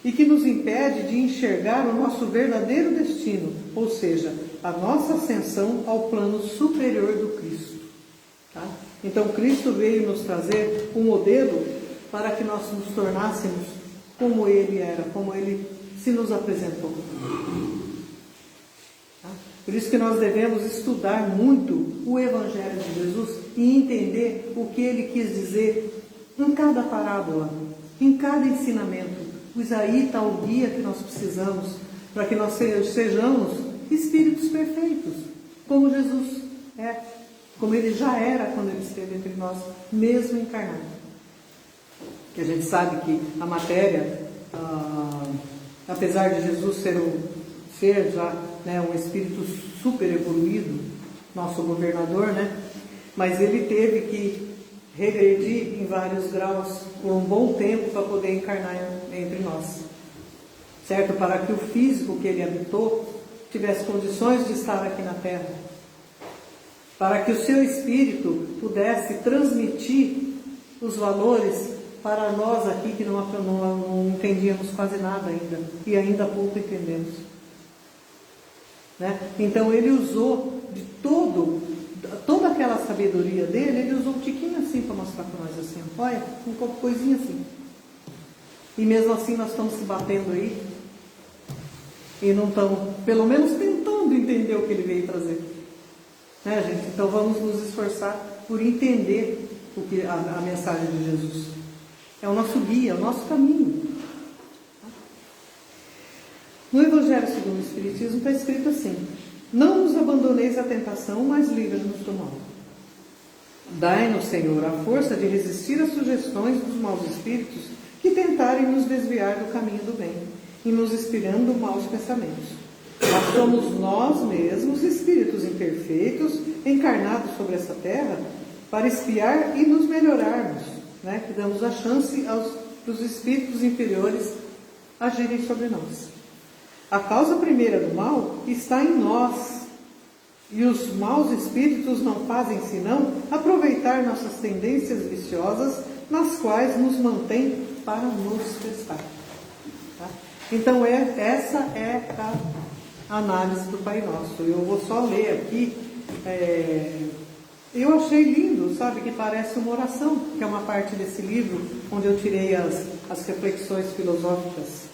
e que nos impede de enxergar o nosso verdadeiro destino, ou seja, a nossa ascensão ao plano superior do Cristo. Tá? Então, Cristo veio nos trazer um modelo para que nós nos tornássemos como Ele era, como Ele se nos apresentou. Tá? Por isso que nós devemos estudar muito o Evangelho de Jesus e entender o que Ele quis dizer em cada parábola, em cada ensinamento. Pois aí está o guia que nós precisamos para que nós sejamos espíritos perfeitos, como Jesus é, como Ele já era quando Ele esteve entre nós, mesmo encarnado. Que a gente sabe que a matéria, apesar de Jesus ser já, né, um espírito super evoluído, nosso governador, né, mas Ele teve que regredir em vários graus por um bom tempo para poder encarnar entre nós, certo? Para que o físico que Ele habitou tivesse condições de estar aqui na Terra, para que o seu espírito pudesse transmitir os valores para nós aqui que não entendíamos quase nada ainda, e ainda pouco entendemos, né? Então Ele usou de toda aquela sabedoria dele, Ele usou um tiquinho assim para mostrar para nós assim, olha, uma coisinha assim. E mesmo assim nós estamos se batendo aí e não estamos, pelo menos, tentando entender o que Ele veio trazer, né, gente? Então vamos nos esforçar por entender a mensagem de Jesus. É o nosso guia, é o nosso caminho. No Evangelho segundo o Espiritismo está escrito assim: não nos abandoneis à tentação, mas livra-nos do mal. Dai-nos, Senhor, a força de resistir às sugestões dos maus espíritos que tentarem nos desviar do caminho do bem e nos inspirando maus pensamentos. Mas somos nós mesmos, espíritos imperfeitos, encarnados sobre essa terra, para espiar e nos melhorarmos, né? Que damos a chance aos espíritos inferiores agirem sobre nós. A causa primeira do mal está em nós, e os maus espíritos não fazem senão aproveitar nossas tendências viciosas, nas quais nos mantém para nos testar. Tá? Então essa é a análise do Pai Nosso. Eu vou só ler aqui. Eu achei lindo, sabe, que parece uma oração, que é uma parte desse livro onde eu tirei as reflexões filosóficas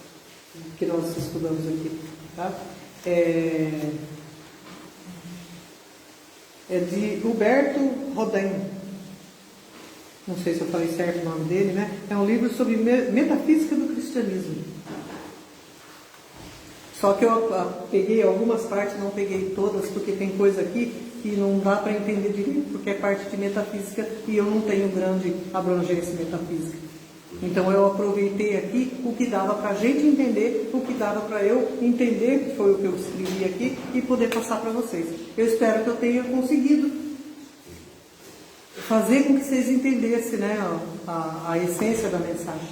que nós estudamos aqui, tá? É de Huberto Rodin. Não sei se eu falei certo o nome dele, né? É um livro sobre metafísica do cristianismo. Só que eu peguei algumas partes, não peguei todas, porque tem coisa aqui que não dá para entender direito, porque é parte de metafísica e eu não tenho grande abrangência metafísica. Então eu aproveitei aqui o que dava para a gente entender, o que dava para eu entender, que foi o que eu escrevi aqui, e poder passar para vocês. Eu espero que eu tenha conseguido fazer com que vocês entendessem, né, a essência da mensagem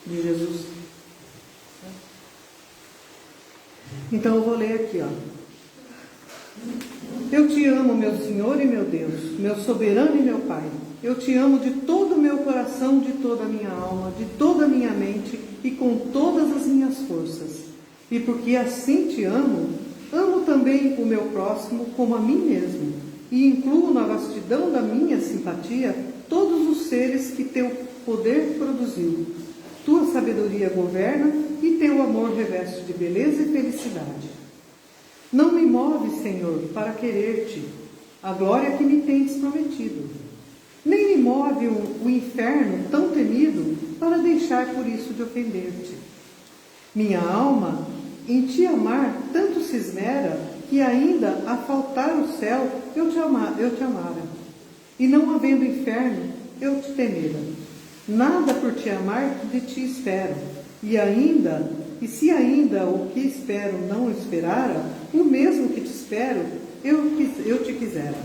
de Jesus. Então eu vou ler aqui, ó. Eu te amo, meu Senhor e meu Deus, meu soberano e meu Pai. Eu te amo de todo o meu coração, de toda a minha alma, de toda a minha mente e com todas as minhas forças. E porque assim te amo, amo também o meu próximo como a mim mesmo. E incluo na vastidão da minha simpatia todos os seres que teu poder produziu. Tua sabedoria governa e teu amor reveste de beleza e felicidade. Não me moves, Senhor, para querer-te, a glória que me tens prometido. Nem me move o inferno tão temido para deixar por isso de ofender-te. Minha alma, em te amar, tanto se esmera, que ainda a faltar o céu eu te amara. E não havendo inferno, eu te temera. Nada por te amar de ti espero. E se ainda o que espero não esperara, o mesmo que te espero, eu te quisera.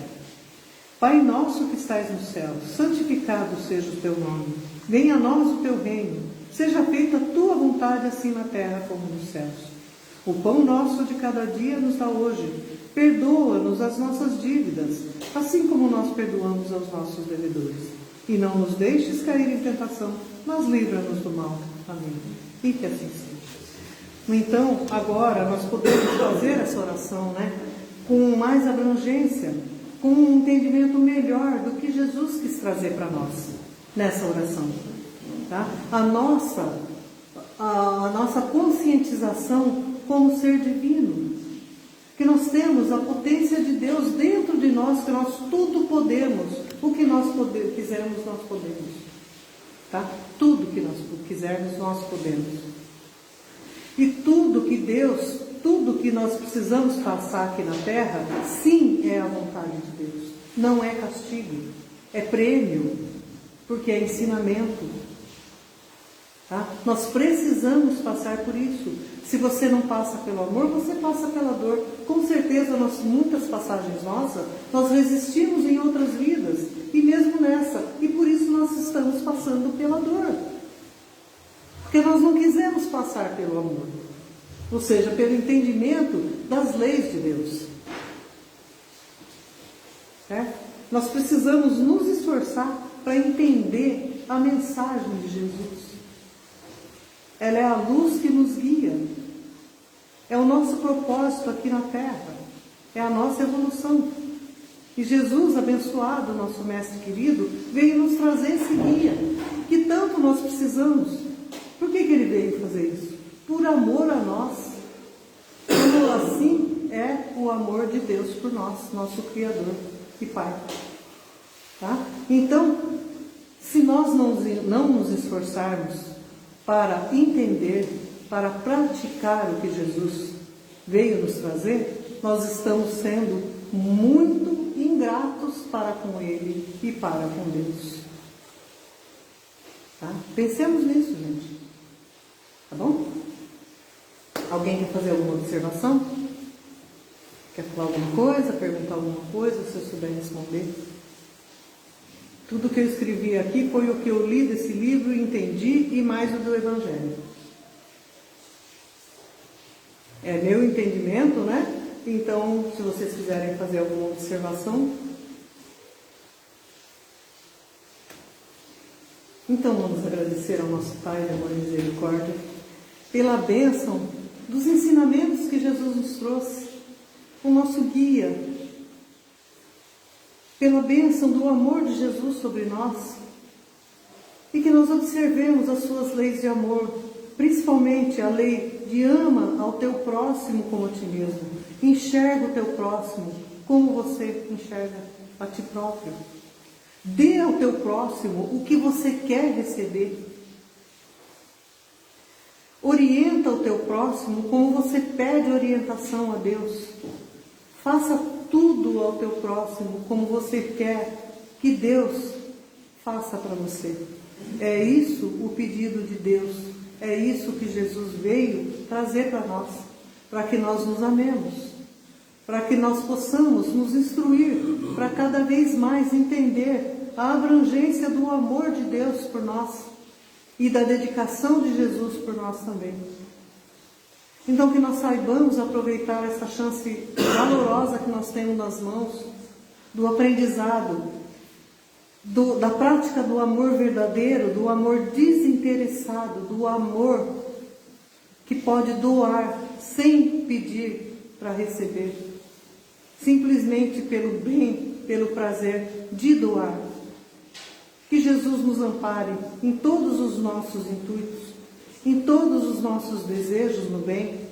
Pai nosso que estais no céu, santificado seja o teu nome. Venha a nós o teu reino. Seja feita a tua vontade, assim na terra como nos céus. O pão nosso de cada dia nos dá hoje. Perdoa-nos as nossas dívidas, assim como nós perdoamos aos nossos devedores. E não nos deixes cair em tentação, mas livra-nos do mal. Amém. E que assim seja. Então, agora nós podemos fazer essa oração, né, com mais abrangência, com um entendimento melhor do que Jesus quis trazer para nós nessa oração. Tá? A nossa conscientização como ser divino, que nós temos a potência de Deus dentro de nós, que nós tudo podemos, o que nós quisermos nós podemos. Tá? Tudo que nós quisermos nós podemos. E tudo que nós precisamos passar aqui na Terra, sim, é a vontade de Deus. Não é castigo, é prêmio, porque é ensinamento. Tá? Nós precisamos passar por isso. Se você não passa pelo amor, você passa pela dor. Com certeza, muitas passagens nossas, nós resistimos em outras vidas, e mesmo nessa. E por isso nós estamos passando pela dor. Porque nós não quisemos passar pelo amor. Ou seja, pelo entendimento das leis de Deus. Nós precisamos nos esforçar para entender a mensagem de Jesus. Ela é a luz que nos guia. É o nosso propósito aqui na Terra. É a nossa evolução. E Jesus, abençoado, nosso Mestre querido, veio nos trazer esse guia, que tanto nós precisamos. Por que ele veio fazer isso? Por amor a nós. Como assim é o amor de Deus por nós, nosso Criador e Pai. Tá? Então, se nós não nos esforçarmos para entender, para praticar o que Jesus veio nos trazer, nós estamos sendo muito ingratos para com Ele e para com Deus. Tá? Pensemos nisso, gente. Tá bom? Alguém quer fazer alguma observação? Quer falar alguma coisa? Perguntar alguma coisa? Se eu souber responder. Tudo que eu escrevi aqui foi o que eu li desse livro e entendi, e mais o do Evangelho. É meu entendimento, né? Então, se vocês quiserem fazer alguma observação. Então, vamos agradecer ao nosso Pai de amor e misericórdia pela bênção dos ensinamentos que Jesus nos trouxe, o nosso guia, pela bênção do amor de Jesus sobre nós, e que nós observemos as suas leis de amor, principalmente a lei de ama ao teu próximo como a ti mesmo. Enxerga o teu próximo como você enxerga a ti próprio. Dê ao teu próximo o que você quer receber. Orienta o teu próximo próximo como você pede orientação a Deus. Faça tudo ao teu próximo como você quer que Deus faça para você. É isso o pedido de Deus. É isso que Jesus veio trazer para nós, para que nós nos amemos, para que nós possamos nos instruir, para cada vez mais entender a abrangência do amor de Deus por nós e da dedicação de Jesus por nós também. Então que nós saibamos aproveitar essa chance valorosa que nós temos nas mãos, do aprendizado, da prática do amor verdadeiro, do amor desinteressado, do amor que pode doar sem pedir para receber, simplesmente pelo bem, pelo prazer de doar. Que Jesus nos ampare em todos os nossos intuitos, em todos os nossos desejos no bem,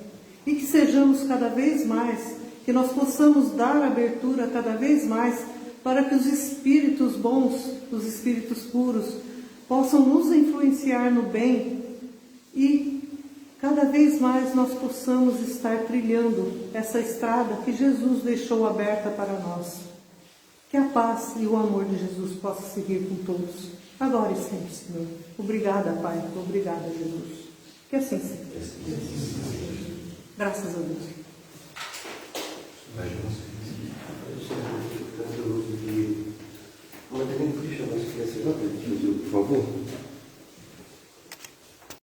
e que sejamos cada vez mais, que nós possamos dar abertura cada vez mais para que os espíritos bons, os espíritos puros, possam nos influenciar no bem e cada vez mais nós possamos estar trilhando essa estrada que Jesus deixou aberta para nós. Que a paz e o amor de Jesus possam seguir com todos, agora e sempre, Senhor. Obrigada, Pai. Obrigada, Jesus. Que assim seja. Graças a Deus. Por favor.